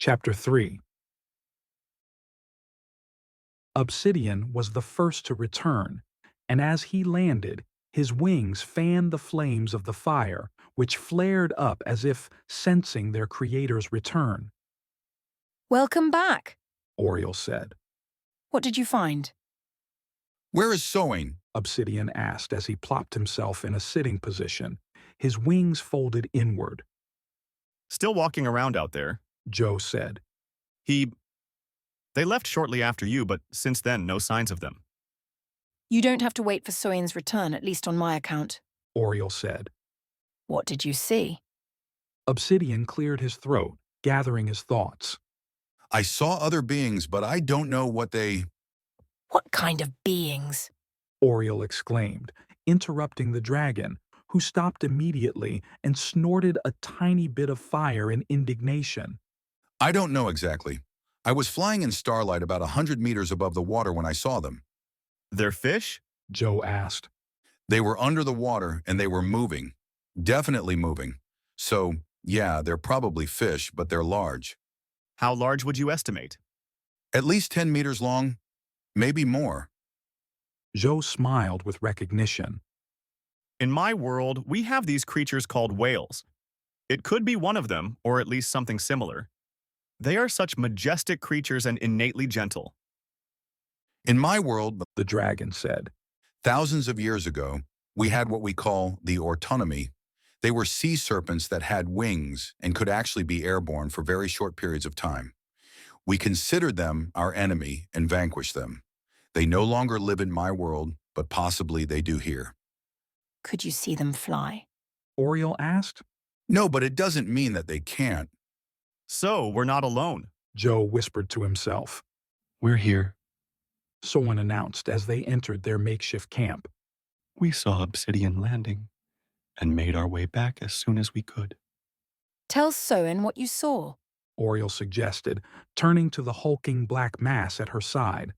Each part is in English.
Chapter 3. Obsidian was the first to return, and as he landed, his wings fanned the flames of the fire, which flared up as if sensing their creator's return. "Welcome back," Oriole said. "What did you find?" Where is sewing? Obsidian asked as he plopped himself in a sitting position, his wings folded inward. "Still walking around out there," Joe said. They left shortly after you, but since then, no signs of them." "You don't have to wait for Soyen's return, at least on my account." Oriole said. "What did you see?" Obsidian cleared his throat, gathering his thoughts. I saw other beings, but I don't know what they... "What kind of beings?" Oriole exclaimed, interrupting the dragon, who stopped immediately and snorted a tiny bit of fire in indignation. I don't know exactly. I was flying in starlight about 100 meters above the water when I saw them. "They're fish?" Joe asked. They were under the water and they were moving. Definitely moving. So, yeah, they're probably fish, but they're large. "How large would you estimate?" At least 10 meters long, maybe more. Joe smiled with recognition. "In my world, we have these creatures called whales. It could be one of them, or at least something similar. They are such majestic creatures and innately gentle." In my world, The dragon said. thousands of years ago, we had what we call the autonomy. They were sea serpents that had wings and could actually be airborne for very short periods of time. We considered them our enemy and vanquished them. They no longer live in my world, but possibly they do here. "Could you see them fly?" Oriole asked. No, but it doesn't mean that they can't. "So, we're not alone." Joe whispered to himself. "We're here. Someone announced as they entered their makeshift camp. We saw Obsidian landing and made our way back as soon as we could." "Tell Soyen what you saw." Oriole suggested, turning to the hulking black mass at her side.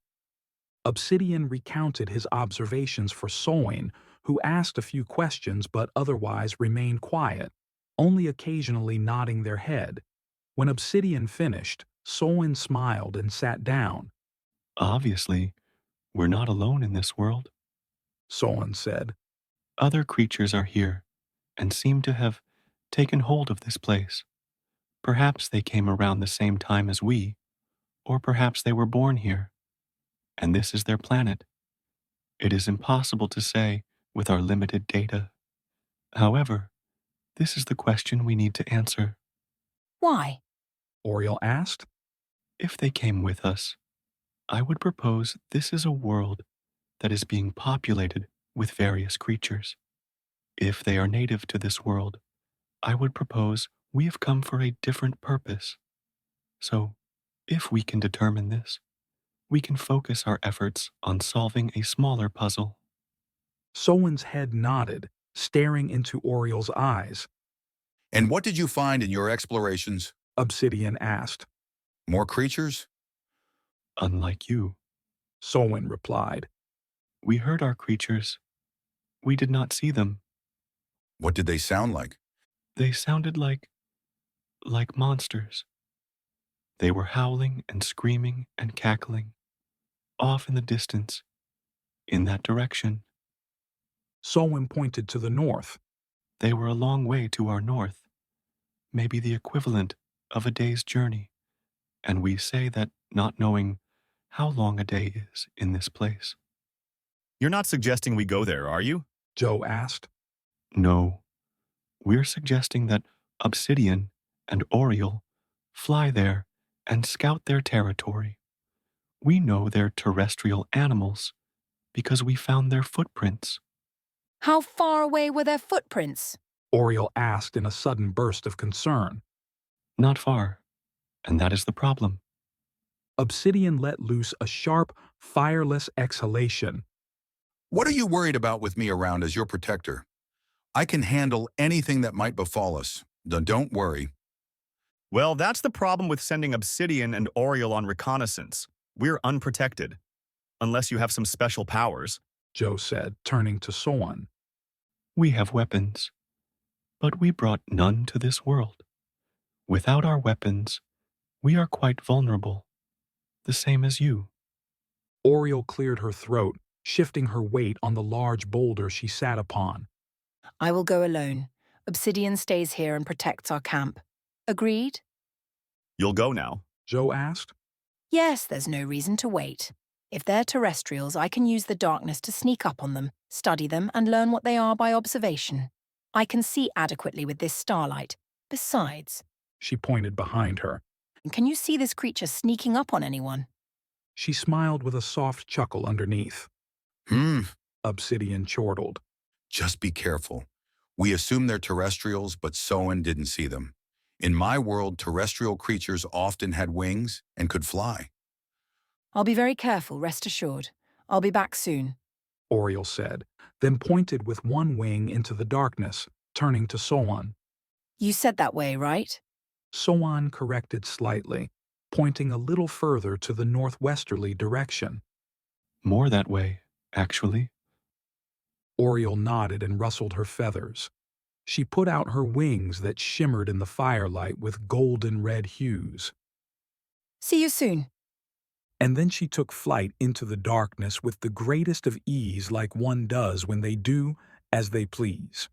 Obsidian recounted his observations for Soyen, who asked a few questions but otherwise remained quiet, only occasionally nodding their head. When Obsidian finished, Soyen smiled and sat down. "Obviously, we're not alone in this world. Soyen said. Other creatures are here and seem to have taken hold of this place. Perhaps they came around the same time as we, or perhaps they were born here, and this is their planet. It is impossible to say with our limited data. However, this is the question we need to answer. "Why?" Oriole asked. If they came with us, I would propose this is a world that is being populated with various creatures. If they are native to this world, I would propose we have come for a different purpose. So, if we can determine this, we can focus our efforts on solving a smaller puzzle." Soyen's head nodded, staring into Oriole's eyes. And what did you find in your explorations? Obsidian asked. More creatures? Unlike you, Soyen replied. we heard our creatures. We did not see them. What did they sound like? They sounded like monsters. They were howling and screaming and cackling, off in the distance, in that direction. Soyen pointed to the north. They were a long way to our north, maybe the equivalent of a day's journey, and we say that not knowing how long a day is in this place. "You're not suggesting we go there, are you?" Joe asked. No, we're suggesting that Obsidian and Oriole fly there and scout their territory. We know they're terrestrial animals because we found their footprints. "How far away were their footprints?" Oriole asked in a sudden burst of concern. Not far, and that is the problem. Obsidian let loose a sharp, fireless exhalation. What are you worried about with me around as your protector? I can handle anything that might befall us. Don't worry. "Well, that's the problem with sending Obsidian and Oriole on reconnaissance. We're unprotected. Unless you have some special powers." Joe said, turning to Soyen. We have weapons, but we brought none to this world. Without our weapons, We are quite vulnerable, the same as you. Oriole cleared her throat, shifting her weight on the large boulder she sat upon. I will go alone. Obsidian stays here and protects our camp. Agreed? You'll go now. Joe asked. Yes, there's no reason to wait. If they're terrestrials, I can use the darkness to sneak up on them, study them, and learn what they are by observation. I can see adequately with this starlight. Besides, She pointed behind her. can you see this creature sneaking up on anyone? She smiled with a soft chuckle underneath. Obsidian chortled. Just be careful. We assume they're terrestrials, but Soen didn't see them. In my world, terrestrial creatures often had wings and could fly. I'll be very careful, rest assured. I'll be back soon. Oriole said, then pointed with one wing into the darkness, turning to Soan. You said that way, right? Soan corrected slightly, pointing a little further to the northwesterly direction. More that way, actually. Oriole nodded and rustled her feathers. She put out her wings that shimmered in the firelight with golden red hues. See you soon. And then she took flight into the darkness with the greatest of ease, like one does when they do as they please.